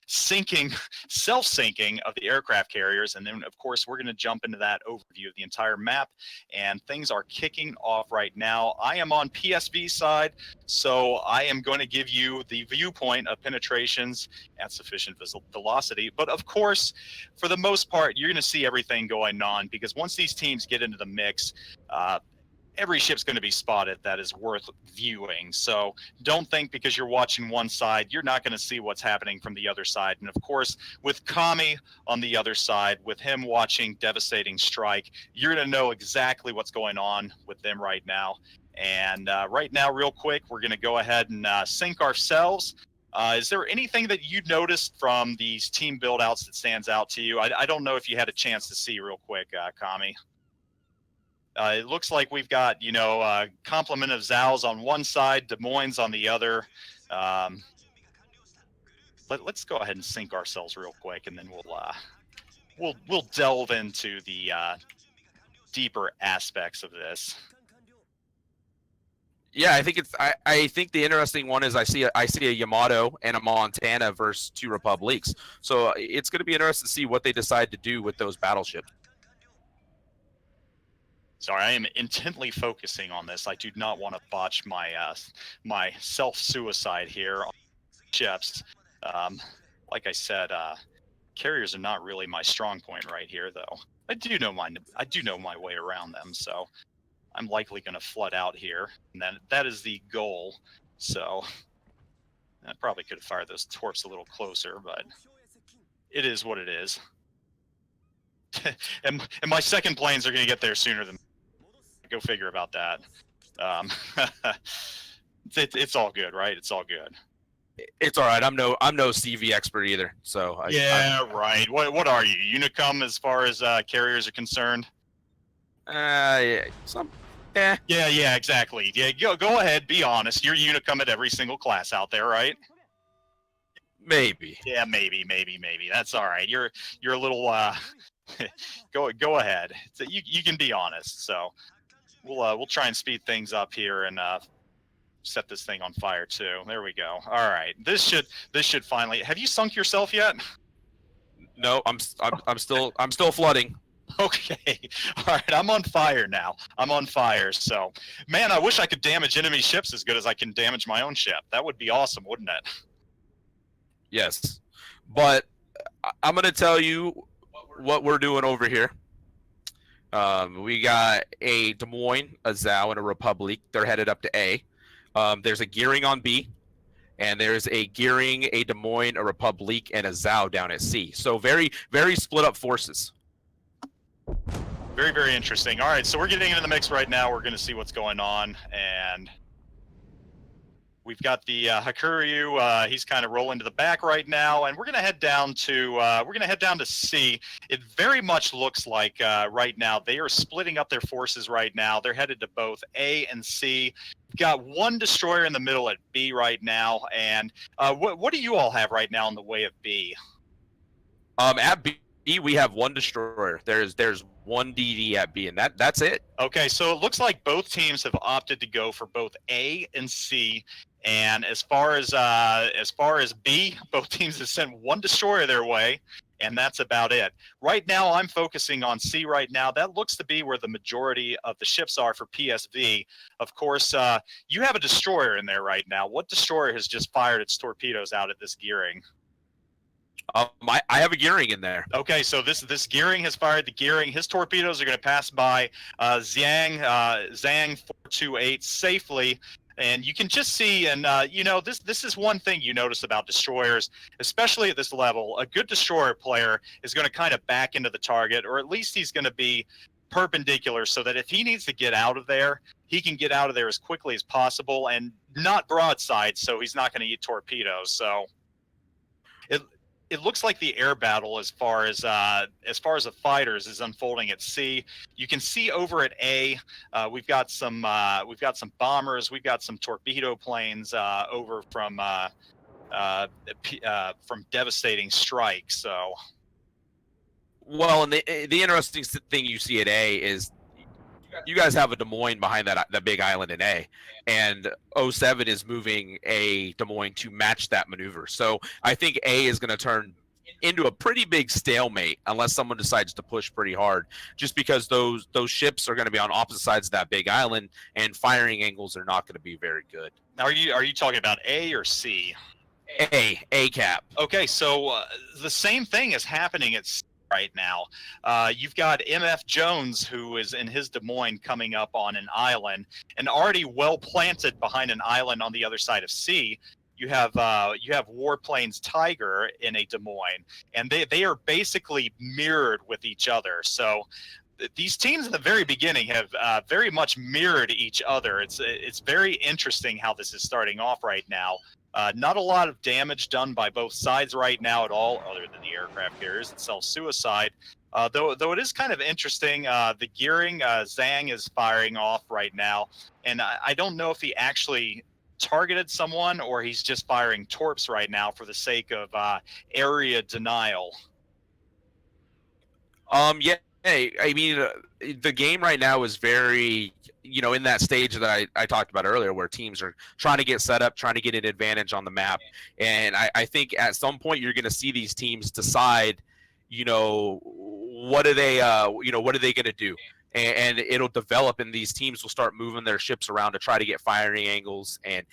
self-syncing of the aircraft carriers. And then, of course, we're going to jump into that overview of the entire map. And things are kicking off right now. I am on PSV side, so I am going to give you the viewpoint of penetrations at sufficient velocity. But, of course, for the most part, you're going to see everything going on, because once these teams get into the mix, every ship's going to be spotted that is worth viewing. So don't think because you're watching one side, you're not going to see what's happening from the other side. And of course, with Kami on the other side, with him watching Devastating Strike, you're going to know exactly what's going on with them right now. And right now, real quick, we're going to go ahead and sync ourselves. Is there anything that you noticed from these team build-outs that stands out to you? I don't know if you had a chance to see real quick, Kami. It looks like we've got, complement of Zhao's on one side, Des Moines on the other. Let's go ahead and sync ourselves real quick, and then we'll delve into the deeper aspects of this. Yeah, I think I think the interesting one is I see a Yamato and a Montana versus two Republics. So it's going to be interesting to see what they decide to do with those battleships. Sorry, I am intently focusing on this. I do not want to botch my my self-suicide here on ships. Like I said, carriers are not really my strong point right here, though. I do know my way around them, so I'm likely going to flood out here, and that is the goal. So I probably could have fired those torps a little closer, but it is what it is. and my second planes are going to get there sooner than. Go figure about that. It's all good, right? It's all good. It's all right. I'm no CV expert either. So right. What are you, Unicum, as far as carriers are concerned? Yeah, Yeah, exactly. Yeah, go ahead. Be honest. You're Unicum at every single class out there, right? Maybe. Yeah, maybe. That's all right. You're a little. Go ahead. So you can be honest. So. We'll try and speed things up here and set this thing on fire too. There we go. All right, this should finally. Have you sunk yourself yet? No, I'm still flooding. Okay, all right. I'm on fire now. I'm on fire. So, man, I wish I could damage enemy ships as good as I can damage my own ship. That would be awesome, wouldn't it? Yes, but I'm gonna tell you what we're doing over here. We got a Des Moines, a Zhao, and a Republic. They're headed up to A. There's a gearing on B, and there's a gearing, a Des Moines, a Republic, and a Zhao down at C. So very, very split up forces. Very, very interesting. All right, so we're getting into the mix right now. We're going to see what's going on, and we've got the Hakuryu. He's kind of rolling to the back right now, and we're going to head down to C. It very much looks like right now they are splitting up their forces right now. They're headed to both A and C. We've got one destroyer in the middle at B right now, and what do you all have right now in the way of B? At B, we have one destroyer. There's one DD at B, and that's it. Okay, so it looks like both teams have opted to go for both A and C. And as far as B, both teams have sent one destroyer their way, and that's about it. Right now, I'm focusing on C right now. That looks to be where the majority of the ships are for PSV. Of course, you have a destroyer in there right now. What destroyer has just fired its torpedoes out at this gearing? I have a gearing in there. Okay, so this gearing has fired the gearing. His torpedoes are going to pass by Zhang 428 safely. And you can just see, and this is one thing you notice about destroyers, especially at this level. A good destroyer player is going to kind of back into the target, or at least he's going to be perpendicular, so that if he needs to get out of there, he can get out of there as quickly as possible, and not broadside, so he's not going to eat torpedoes. So it looks like the air battle, as far as the fighters, is unfolding at C. You can see over at A, we've got some bombers, we've got some torpedo planes over from Devastating Strike. So, well, and the interesting thing you see at A is you you guys have a Des Moines behind that big island in A, and '07 is moving a Des Moines to match that maneuver. So I think A is going to turn into a pretty big stalemate unless someone decides to push pretty hard, just because those ships are going to be on opposite sides of that big island, and firing angles are not going to be very good. Now, are you talking about A or C? A cap. Okay, so the same thing is happening at C right now. You've got MF Jones, who is in his Des Moines, coming up on an island and already well planted behind an island on the other side of C. You have Warplanes Tiger in a Des Moines, and they are basically mirrored with each other. So these teams in the very beginning have very much mirrored each other. It's very interesting how this is starting off right now. Not a lot of damage done by both sides right now at all, other than the aircraft carriers that self-suicide. Though it is kind of interesting, the gearing, Zhang is firing off right now, and I don't know if he actually targeted someone or he's just firing torps right now for the sake of area denial. Yeah. Hey, I mean, the game right now is very, in that stage that I talked about earlier, where teams are trying to get set up, trying to get an advantage on the map. And I think at some point you're going to see these teams decide, what are they going to do? And it'll develop, and these teams will start moving their ships around to try to get firing angles and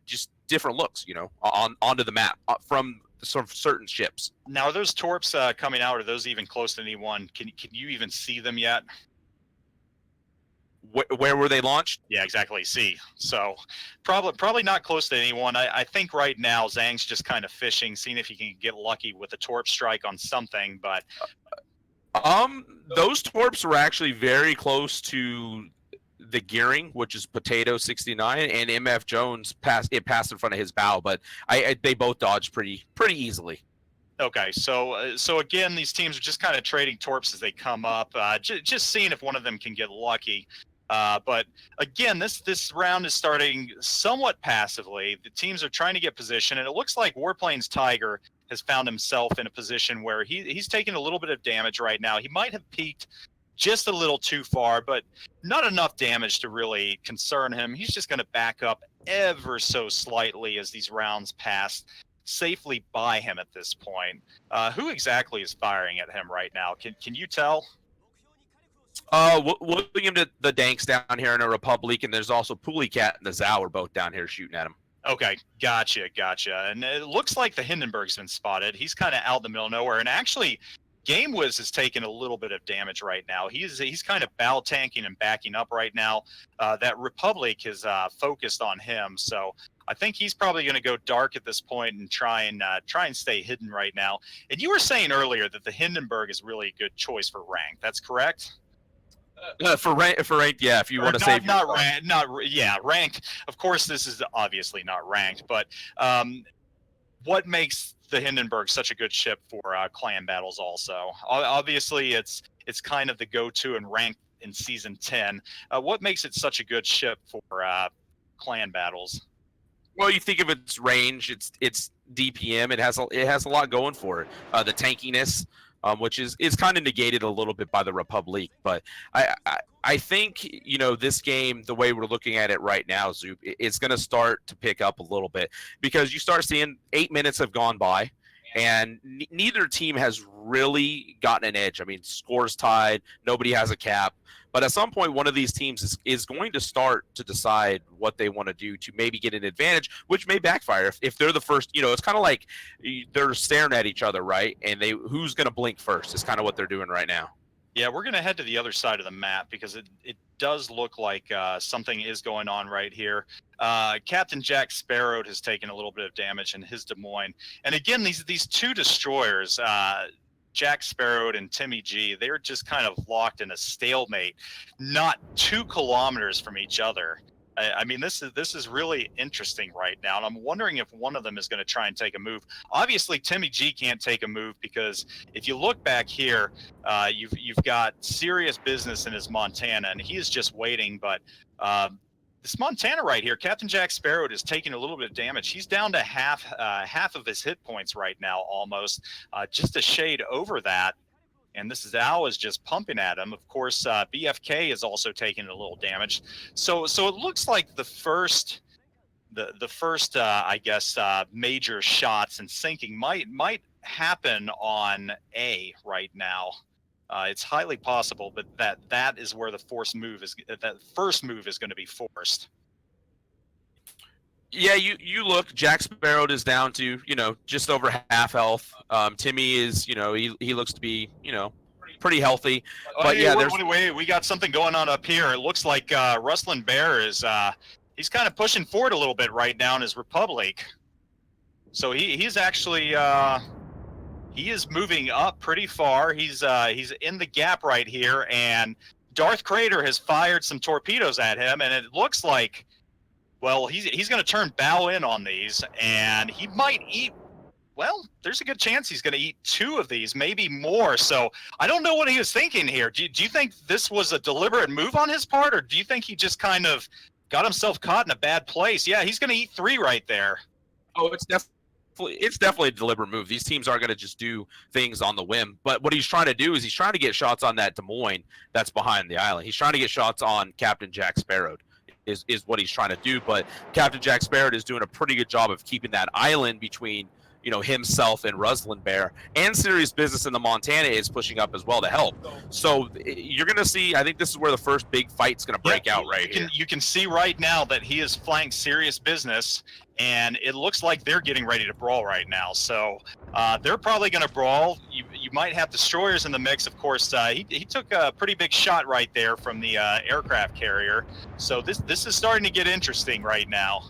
just different looks, onto the map from sort of certain ships. Now, are those torps coming out? Are those even close to anyone? Can you even see them yet? Where were they launched? Yeah, exactly. See, so probably not close to anyone. I think right now Zhang's just kind of fishing, seeing if he can get lucky with a torp strike on something. But those torps were actually very close to the gearing, which is Potato 69, and MF Jones passed in front of his bow, but they both dodged pretty easily. Okay, so again, these teams are just kind of trading torps as they come up, just seeing if one of them can get lucky. But again, this round is starting somewhat passively. The teams are trying to get position, and it looks like Warplanes Tiger has found himself in a position where he's taking a little bit of damage right now. He might have peaked just a little too far, but not enough damage to really concern him. He's just going to back up ever so slightly as these rounds pass safely by him at this point. Who exactly is firing at him right now? Can you tell? William the Danks down here in a Republic, and there's also Pooleycat and the Zao are both down here shooting at him. Okay, gotcha. And it looks like the Hindenburg's been spotted. He's kind of out in the middle of nowhere, and actually GameWiz has taken a little bit of damage right now. He's kind of bow tanking and backing up right now. That Republic is focused on him, so I think he's probably going to go dark at this point and try and stay hidden right now. And you were saying earlier that the Hindenburg is really a good choice for rank. That's correct. For ranked, yeah. If you want to save ranked. Of course, this is obviously not ranked, but what makes the Hindenburg such a good ship for clan battles? Also, obviously, it's kind of the go-to and ranked in season 10. What makes it such a good ship for clan battles? Well, you think of its range, it's DPM. It has a lot going for it. The tankiness. Which is kind of negated a little bit by the Republic. But I think, this game, the way we're looking at it right now, Zoop, it's going to start to pick up a little bit, because you start seeing 8 minutes have gone by, and neither team has really gotten an edge. I mean, scores tied, nobody has a cap. But at some point, one of these teams is going to start to decide what they want to do to maybe get an advantage, which may backfire if they're the first. It's kind of like they're staring at each other, right? And who's going to blink first is kind of what they're doing right now. Yeah, we're going to head to the other side of the map because it does look like something is going on right here. Captain Jack Sparrow has taken a little bit of damage in his Des Moines. And again, these two destroyers, Jack Sparrow and Timmy G, they're just kind of locked in a stalemate, not 2 kilometers from each other. I mean, this is really interesting right now, and I'm wondering if one of them is going to try and take a move. Obviously, Timmy G can't take a move because if you look back here, you've got serious business in his Montana, and he is just waiting. But this Montana right here, Captain Jack Sparrow, is taking a little bit of damage. He's down to half of his hit points right now, almost, just a shade over that. And this Zhao is just pumping at him. Of course, BFK is also taking a little damage. So it looks like the first I guess major shots and sinking might happen on A right now. It's highly possible, but that is where the first move is going to be forced. Yeah, you look. Jack Sparrow is down to just over half health. Timmy is he looks to be pretty healthy. But hey, yeah, wait, we got something going on up here. It looks like Rustlin Bear is he's kind of pushing forward a little bit right now in his Republic. So he's actually he is moving up pretty far. He's in the gap right here, and Darth Crater has fired some torpedoes at him, and it looks like, well, he's going to turn bow in on these, and he might eat. Well, there's a good chance he's going to eat 2 of these, maybe more. So I don't know what he was thinking here. Do you think this was a deliberate move on his part, or do you think he just kind of got himself caught in a bad place? Yeah, he's going to eat 3 right there. Oh, it's definitely a deliberate move. These teams aren't going to just do things on the whim. But what he's trying to do is he's trying to get shots on that Des Moines that's behind the island. He's trying to get shots on Captain Jack Sparrow. Is what he's trying to do. But Captain Jack Sparrow is doing a pretty good job of keeping that island between himself and Rustlin Bear, and Serious Business in the Montana is pushing up as well to help. So you're going to see, I think this is where the first big fight's going to break out right here. You can see right now that he is flanked Serious Business, and it looks like they're getting ready to brawl right now. So they're probably going to brawl. You might have destroyers in the mix. Of course, he took a pretty big shot right there from the aircraft carrier. So this is starting to get interesting right now.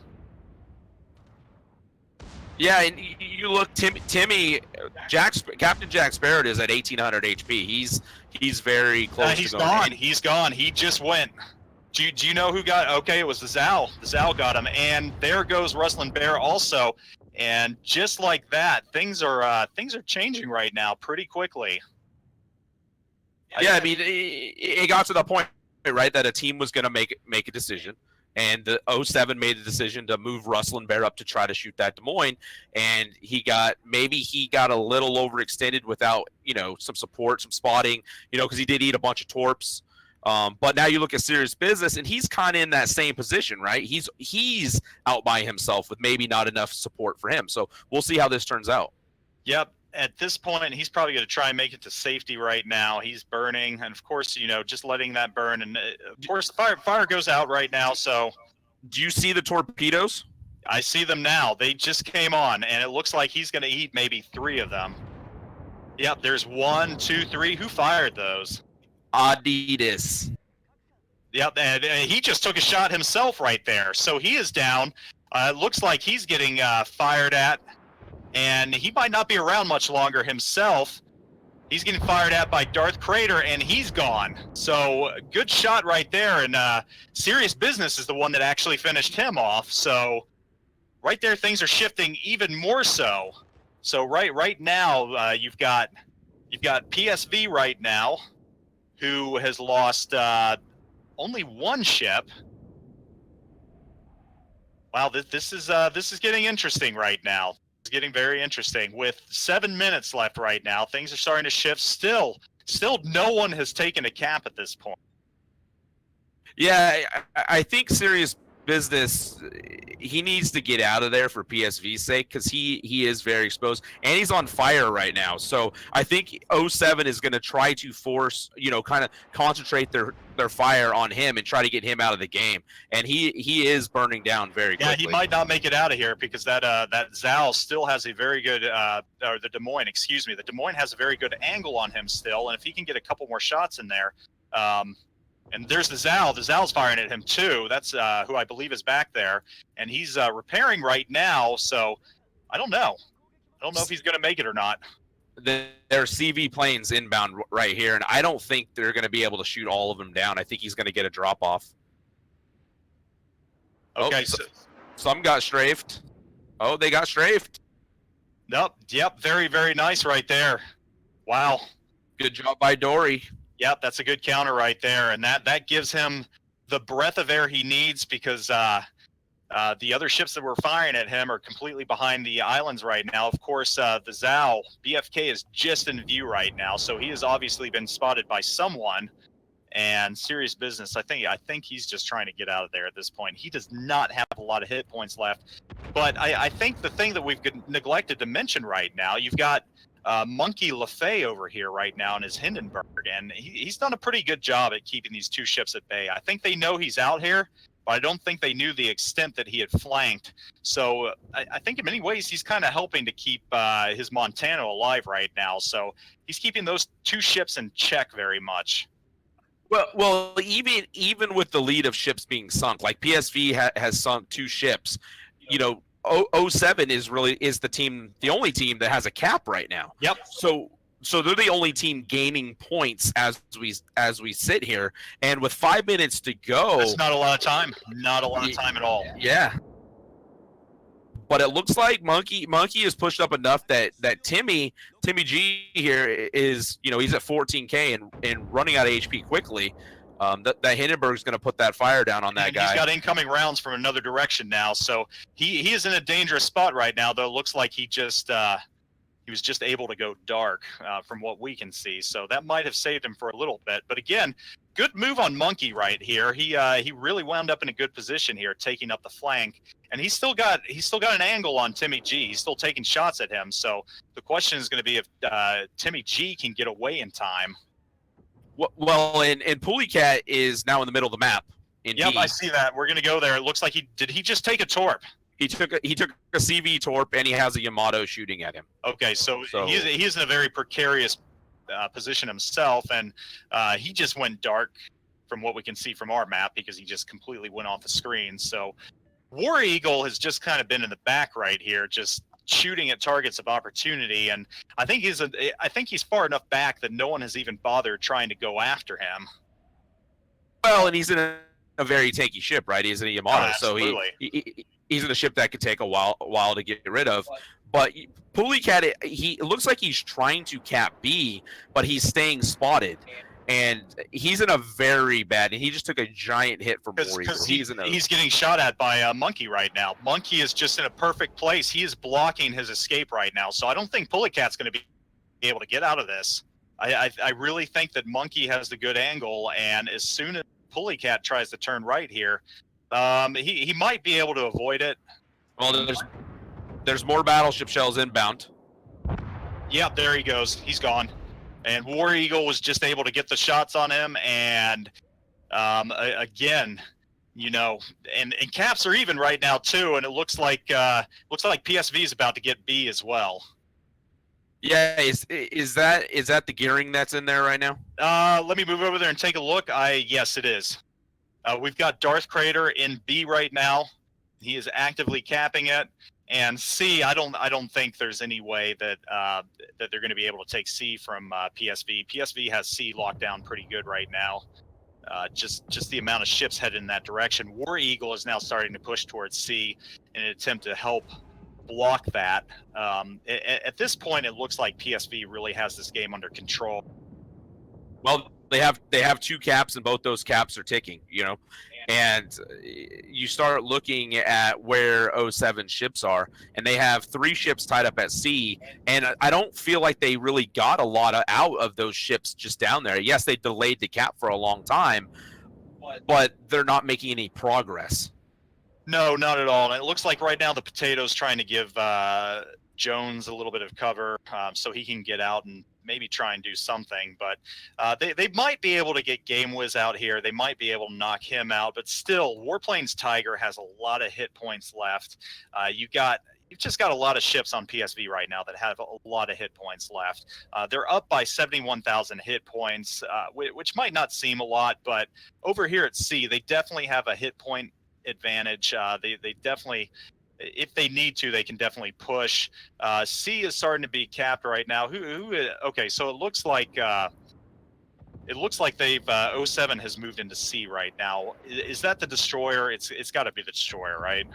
Yeah, and you look, Timmy, Captain Jack Sparrow is at 1,800 HP. He's very close. He's gone. He's gone. He just went. Do you know who got? Okay, it was the Zhao. The Zhao got him, and there goes Rustlin Bear also. And just like that, things are changing right now pretty quickly. Yeah, I mean, it got to the point, right, that a team was going to make a decision. And the 07 made the decision to move Rustlin Bear up to try to shoot that Des Moines, and he got a little overextended without some support, some spotting, because he did eat a bunch of torps. But now you look at Serious Business, and he's kind of in that same position, right? He's out by himself with maybe not enough support for him. So we'll see how this turns out. Yep. At this point, he's probably going to try and make it to safety right now. He's burning, and of course, just letting that burn. And of course, fire goes out right now. So, do you see the torpedoes? I see them now. They just came on, and it looks like he's going to eat maybe 3 of them. Yep, there's 1, 2, 3. Who fired those? Adidas. Yep, and he just took a shot himself right there. So he is down. It looks like he's getting fired at. And he might not be around much longer himself. He's getting fired at by Darth Crater, and he's gone. So good shot right there. And Serious Business is the one that actually finished him off. So right there, things are shifting even more so. So right now, you've got PSV right now, who has lost only 1 ship. Wow, this is getting interesting right now. It's getting very interesting. With 7 minutes left right now, things are starting to shift. Still no one has taken a cap at this point. Yeah, I think Serious Business, he needs to get out of there for PSV's sake, because he is very exposed, and he's on fire right now. So I think 07 is going to try to force, kind of concentrate their fire on him and try to get him out of the game. And he is burning down very quickly. Yeah, he might not make it out of here, because that Zhao still has a very good, or the Des Moines, excuse me, the Des Moines has a very good angle on him still, and if he can get a couple more shots in there, and there's the Zhao. The Zhao's firing at him too. That's who I believe is back there, and he's repairing right now. So I don't know. I don't know if he's going to make it or not. There are CV planes inbound right here, and I don't think they're going to be able to shoot all of them down. I think he's going to get a drop off. Okay, some got strafed. Oh, they got strafed. Nope. Yep. Very, very nice right there. Wow. Good job by Dory. Yep, that's a good counter right there, and that gives him the breath of air he needs, because The other ships that were firing at him are completely behind the islands right now. Of course, the Zhao, BFK, is just in view right now, so he has obviously been spotted by someone. And serious business. I think he's just trying to get out of there at this point. He does not have a lot of hit points left. But I think the thing that we've neglected to mention right now, you've got Monkey LaFay over here right now in his Hindenburg, and he's done a pretty good job at keeping these two ships at bay. I think they know he's out here, but I don't think they knew the extent that he had flanked. So I think in many ways he's kind of helping to keep his Montana alive right now. So he's keeping those two ships in check very much. Well, even with the lead of ships being sunk, like PSV has sunk 2 ships, you know, 07 is the only team that has a cap right now. Yep. So they're the only team gaining points as we sit here, and with 5 minutes to go, that's not a lot of time. Not a lot of time at all. Yeah. But it looks like Monkey is pushed up enough that Timmy G here is, you know, he's at 14K and running out of HP quickly. That Hindenburg's going to put that fire down on that guy. He's got incoming rounds from another direction now, so he is in a dangerous spot right now. Though it looks like he was just able to go dark from what we can see, so that might have saved him for a little bit. But again, good move on Monkey right here. He really wound up in a good position here, taking up the flank, and he's still got an angle on Timmy G. He's still taking shots at him. So the question is going to be if Timmy G can get away in time. Well, and Pulleycat is now in the middle of the map. Yep, I see that. We're going to go there. It looks like he just take a torp? He took a CV torp, and he has a Yamato shooting at him. Okay, so he's in a very precarious position himself, and he just went dark from what we can see from our map because he just completely went off the screen. So War Eagle has just kind of been in the back right here, just shooting at targets of opportunity, and I think he's far enough back that no one has even bothered trying to go after him. Well, and he's in a very tanky ship, right? He's in a Yamato, so he's in a ship that could take a while to get rid of. But Pulleycat, it looks like he's trying to cap B, but he's staying spotted. And he's in a very bad, and he just took a giant hit from War Eagle. He's getting shot at by Monkey right now. Monkey is just in a perfect place. He is blocking his escape right now. So I don't think Pulleycat's going to be able to get out of this. I really think that Monkey has the good angle, and as soon as Pulleycat tries to turn right here, he might be able to avoid it. Well, there's more battleship shells inbound. Yep, there he goes. He's gone. And War Eagle was just able to get the shots on him, and again, you know, and caps are even right now too, and it looks like PSV is about to get B as well. Yeah, is that the gearing that's in there right now? Let me move over there and take a look. Yes, it is. We've got Darth Crater in B right now. He is actively capping it. And C, I don't think there's any way that they're going to be able to take C from PSV. PSV has C locked down pretty good right now. Just the amount of ships headed in that direction. War Eagle is now starting to push towards C in an attempt to help block that. At this point, it looks like PSV really has this game under control. Well, they have 2 caps, and both those caps are ticking. You know. And you start looking at where 07 ships are, and they have 3 ships tied up at sea, and I don't feel like they really got a lot out of those ships just down there. Yes, they delayed the cap for a long time, but they're not making any progress. No, not at all. And it looks like right now the Potato's trying to give Jones a little bit of cover so he can get out and maybe try and do something, but they might be able to get Game Wiz out here. They might be able to knock him out, but still, Warplanes Tiger has a lot of hit points left. You've just got a lot of ships on PSV right now that have a lot of hit points left. They're up by 71,000 hit points, which might not seem a lot, but over here at sea, they definitely have a hit point advantage. They definitely, if they need to, they can definitely push. C is starting to be capped right now. Okay, so it looks like they've 07 has moved into C right now. Is that the destroyer? It's got to be the destroyer, right?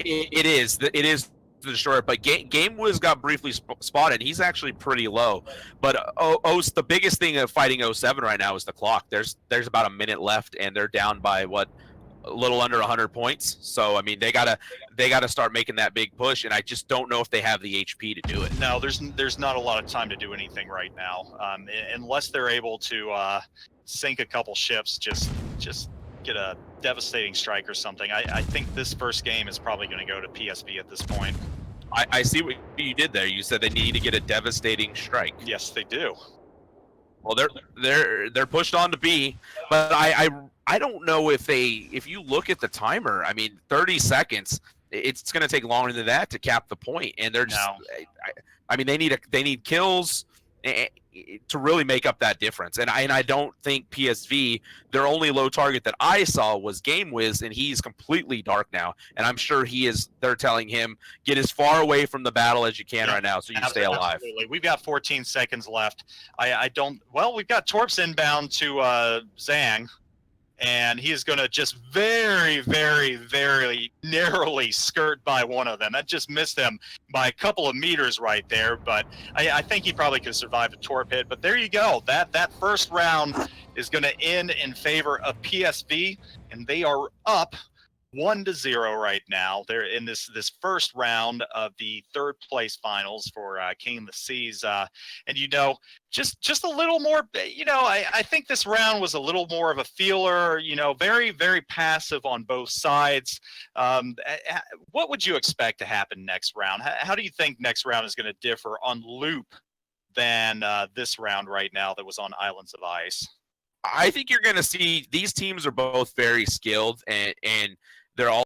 It is. It is the destroyer. But Game Wiz got briefly spotted. He's actually pretty low. But the biggest thing of fighting 07 right now is the clock. There's about a minute left, and they're down by what? a little under 100 points. So I mean, they gotta start making that big push, and I just don't know if they have the HP to do it. No, there's not a lot of time to do anything right now, unless they're able to sink a couple ships, just get a devastating strike or something. I think this first game is probably going to go to PSV at this point. I see what you did there. You said they need to get a devastating strike. Yes, they do. Well, they're pushed on to B, but I don't know if you look at the timer. I mean, 30 seconds. It's going to take longer than that to cap the point, and they're just. No. I mean, they need kills to really make up that difference. And I don't think PSV, their only low target that I saw was GameWiz, and he's completely dark now. And I'm sure they're telling him, get as far away from the battle as you can right now so you stay alive. Absolutely. We've got 14 seconds left. We've got Torps inbound to Zhang. And he is going to just very, very, very narrowly skirt by one of them. That just missed him by a couple of meters right there. But I think he probably could survive a torp hit. But there you go. That first round is going to end in favor of PSV, and they are up 1-0 right now. They're in this first round of the third place finals for King of the Seas. And just a little more, I think this round was a little more of a feeler, very, very passive on both sides. What would you expect to happen next round? How do you think next round is going to differ on loop than this round right now that was on Islands of Ice? I think you're going to see these teams are both very skilled, and they're all